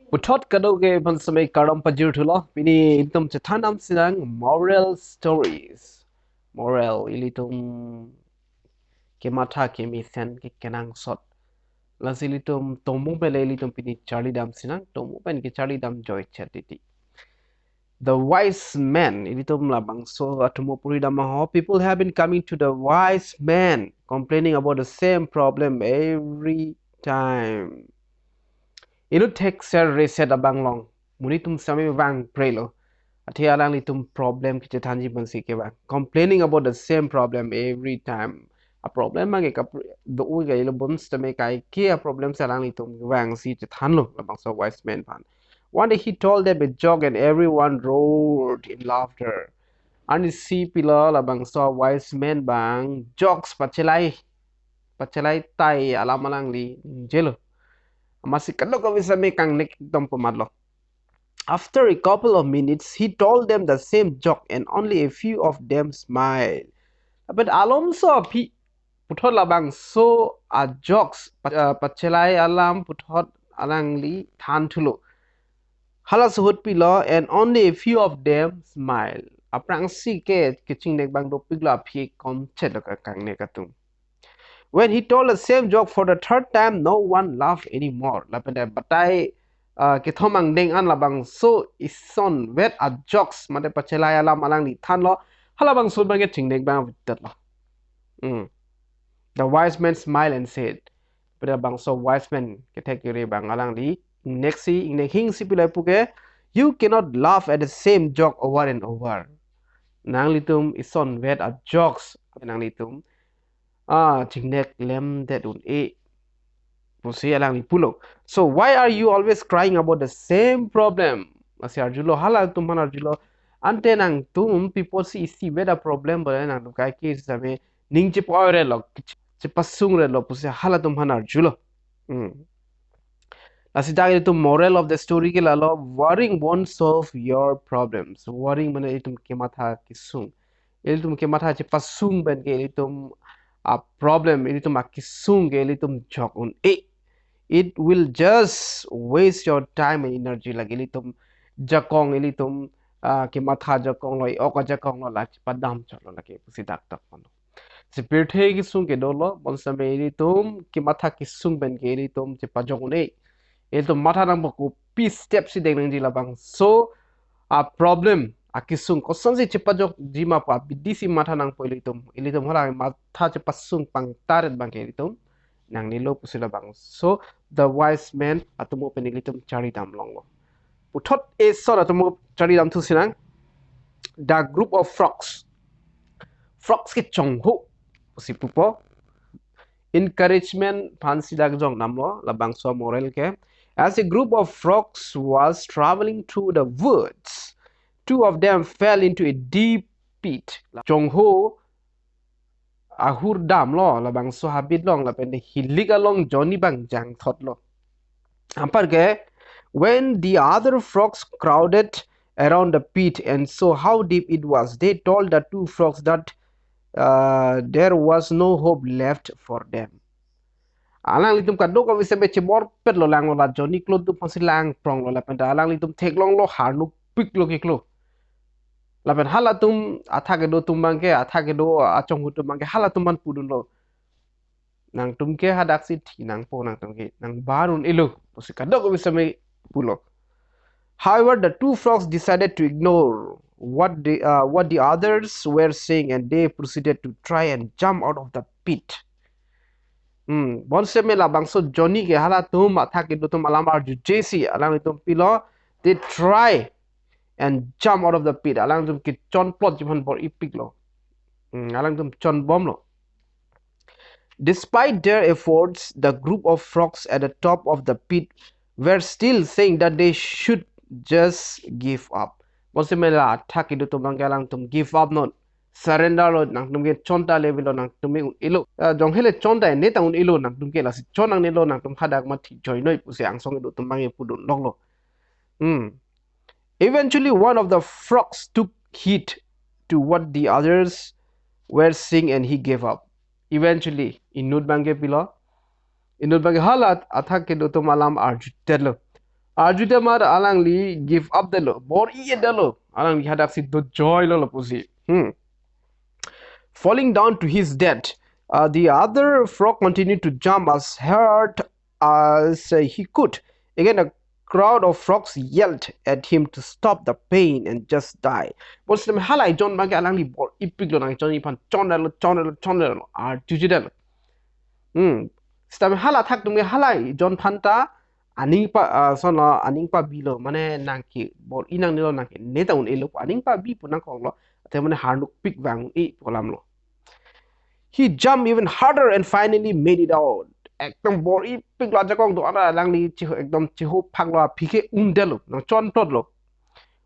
Putot kadoge pansame karam pajirtulo pini itum chatanam sinang moral stories. Moral ilitum kemata kemi sen ke kenang sot. Lasilitum tomu pele ilitum pini charlie dam sinang tomu pen ke charlie dam joy chatiti. The wise man ilitum labang so atumopuri damaho people have been coming to the wise man complaining about the same problem every time. Inu tek ser reset abang long. Munitum sami wang prelo. Ati alang litum problem kita tanji bansi ke bang. Complaining about the same problem every time. A problem mang ka do u ga ilo bums to make I kia problem sa alang litum wang si tan lo labang so wise man pan. One day he told them a joke and everyone roared in laughter. And si pila labang so wise man bang jokes pachelai tai alam alang li jelo. Masih kadok ka bisa me kang nek dom pemadlo. After a couple of minutes, he told them the same joke and only a few of them smiled. But Alonso puthot labang so jokes pachelai alam puthot alangli than thulo. Hala suhut pilo and only a few of them smiled. Aprang si ke kiching nek bang do pigla phi kom chet ka kang ne katung. When he told the same joke for the third time, no one laughed anymore. Lapenda batai kithomang ding an labang so ison wet a jokes mate pachelaya lam alang ni than lo halabang so bang ting ding bang vitat lo. The wise man smiled and said, "But bang so wise man kategori bang alang di nexi in hing si pilai puke you cannot laugh at the same joke over and over. Nang litum ison wet a jokes nang litum tingnek lem that un e pusi alang ni pulo. So why are you always crying about the same problem? Masih arjulo hala tum man arjulo ante nang tum people si beda problem bole nang tum kai ki same ning che poire lo che pasung re lo pusi hala tum man arjulo. Lasi dagi tum moral of the story ke lalo worrying won't solve your problems. Worrying mana itum ke matha kisung. Itum ke matha che pasung ben ke itum a problem ilitum akisung ke ilitum jok un it will just waste your time and energy like ilitum jakong ilitum ke matha jakong loi oka jakong lo lach padam cholo lake pusi dak tak pano se pirthe ki sung ke dolo bonsame ilitum ke matha ki sung ben ke ilitum che pajong un ilitum matha nang ko pi step si deng nang jila bang so a problem akisung kosan si cepat jok jima pa bidisi matha nang po ilitum hala matha cepat sung pang taret bang ke ilitum nang nilo pusila bang so the wise man atumo penilitum cari dam longo puthot e sor atumo cari dam tu sinang the group of frogs ke chonghu pusi pupo encouragement fancy dag jong namlo labang so moral ke as a group of frogs was traveling through the woods. Two of them fell into a deep pit. Chongho ahur dam lo la bang so habit long la pen hilig along Johnny bang jang thot lo. Ampar ke when the other frogs crowded around the pit and saw how deep it was, they told the two frogs that there was no hope left for them. Alang litum kaddo ko vise be chibor pet lo lang lo la Johnny klo tu pasi lang prong lo la pen alang litum thek long lo har nu pik lo ke klo. Lapen hala tum athake do tumbangke athake do achong hu tumbangke hala tumban pudun lo nang tumke hadak si thi nang po nang tumke nang barun ilo pusi kadok bisa me pulo. However, the two frogs decided to ignore what the others were saying and they proceeded to try and jump out of the pit. Bonse me la bangso Johnny ke hala tum athake do tum alamar ju jesi alang tum pilo they try and jump out of the pit. Alang tum ki chon plot jiman bor ipik lo. Alang tum chon bom lo. Despite their efforts, the group of frogs at the top of the pit were still saying that they should just give up. Bonse me la attack idu tum alang tum give up not surrender lo nang tum ke chonta level lo nang tum ilo jong hele chonta ne ta un ilo nang tum ke la si chonang ne lo nang tum hadak ma thi joy noi pu se ang song idu tum bang pudun long lo. Eventually, one of the frogs took heed to what the others were saying and he gave up. Eventually, inut bangke pilo, inut bangke halat athak ke do malam arju terlo. Arjuta mar alang li give up the lo. Bor iye the lo. Alang li hadak si do joy lo pusi. Falling down to his death, the other frog continued to jump as hard as he could. Again, a crowd of frogs yelled at him to stop the pain and just die. But stem halai John Magi alang li bor ipik lo nang John ipan chonel ar jujidel. Stem hala thak tung halai John Panta aning pa sono aning pa bilo mane nangki bor inang nilo nangki neta un elo aning pa bi punang kong lo ate mane harnuk pik wang e polam lo. He jumped even harder and finally made it out. Ekdom bor i pik lo jakong do ara lang li chi ekdom chi ho phak lo phike undelo nang chon tot lo.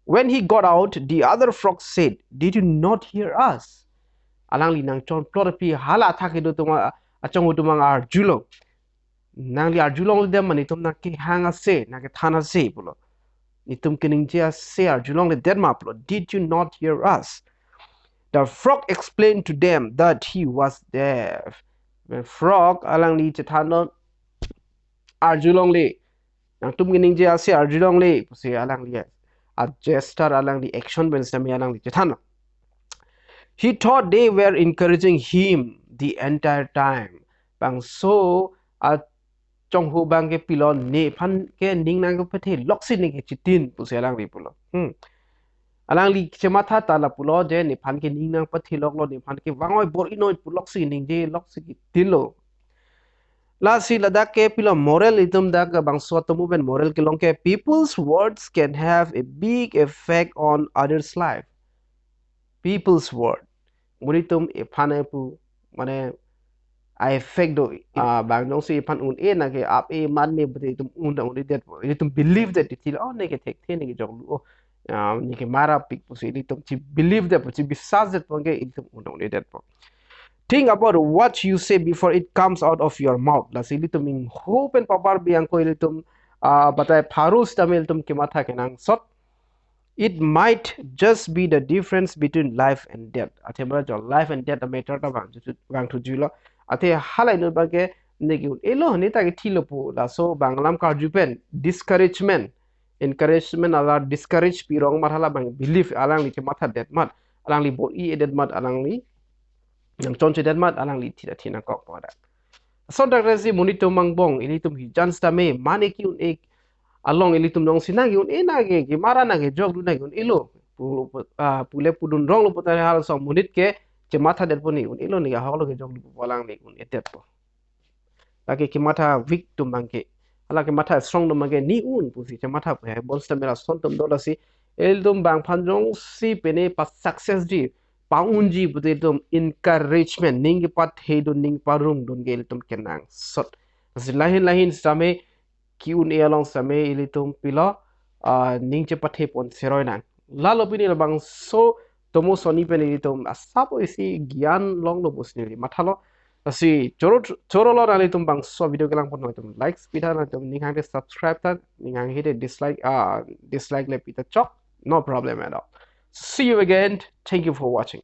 When he got out, the other frog said, "Did you not hear us?" Alang li nang chon plot pi hala thake do tunga achong tumang ar julo. Nang li ar julong dem mani tum na ki hanga se na ke thana se pulo. Nitum kiningja se ar julong le denma pulo. Did you not hear us? The frog explained to them that he was deaf. When frog alang li chethano arjulong le nang tum gining je ase arjulong le se alang li a gesture alang li action ben sami alang li chethano. He thought they were encouraging him the entire time. Bang so a chong hu bang ke pilon ne phan ke ning nang ke pathe loksi ne ke chitin pu se alang li pulo. Alang li chemata tala pulo je ni phan ke ning nang pathilok lo ni phan ke wangoi bor inoi pulok si ning je lok si tilo la si ladak ke pilo moral itum dak bang so to movement moral ke long ke people's words can have a big effect on others life. People's word muritum e phane pu mane I effect do bang dong si phan un e na ke ap e man me bute tum un da un det itum believe that it oh ne ke tek the ne ke jong lu ni ke mara pik pu si itum chi believe that chi bisas that pang ke itum un da un det po. Think about what you say before it comes out of your mouth. La si itum in hope and papar biang ko itum batai pharus tamil tum ke matha ke nang sot. It might just be the difference between life and death. Ate mara jo life and death matter ta bang tu julo. Ate halai no bage negi elo ni ta ke thilo pu la so banglam ka jupen discouragement encouragement ala discourage pi rong marhala bang belief alang li ke matha death mat alang li bo I death mat alang li yang chon che death mat alang li thina thina kok pa da. So da resi monito mangbong ini tum hi jans ta me mane ki un ek along ilitum dong sinagi un enage ki mara nage jog du nage un ilo pule pudun rong lo potare hal so munit ke che matha det poni un ilo ni halo ke jog du polang ni un etet po lake ki matha victim bangke ala ke matha strong do mage ni un pusi che matha pe bol sta mera son tum do la si eldum bang phanjong si pene pa success di paunji bude dum encouragement ning pat he do ning parum dun gel tum kenang sot lahin lahin same kiun e along same ilitum pilo ning che pathe pon seroi nang lalo pini bang so tomo soni pen ilitum asapo isi gian long lo busni mathalo asi choro lo ilitum bang so video kelang pon tum like speed na tum ning hang subscribe tan ning hang hit dislike dislike le pita chok no problem at all. See you again. Thank you for watching.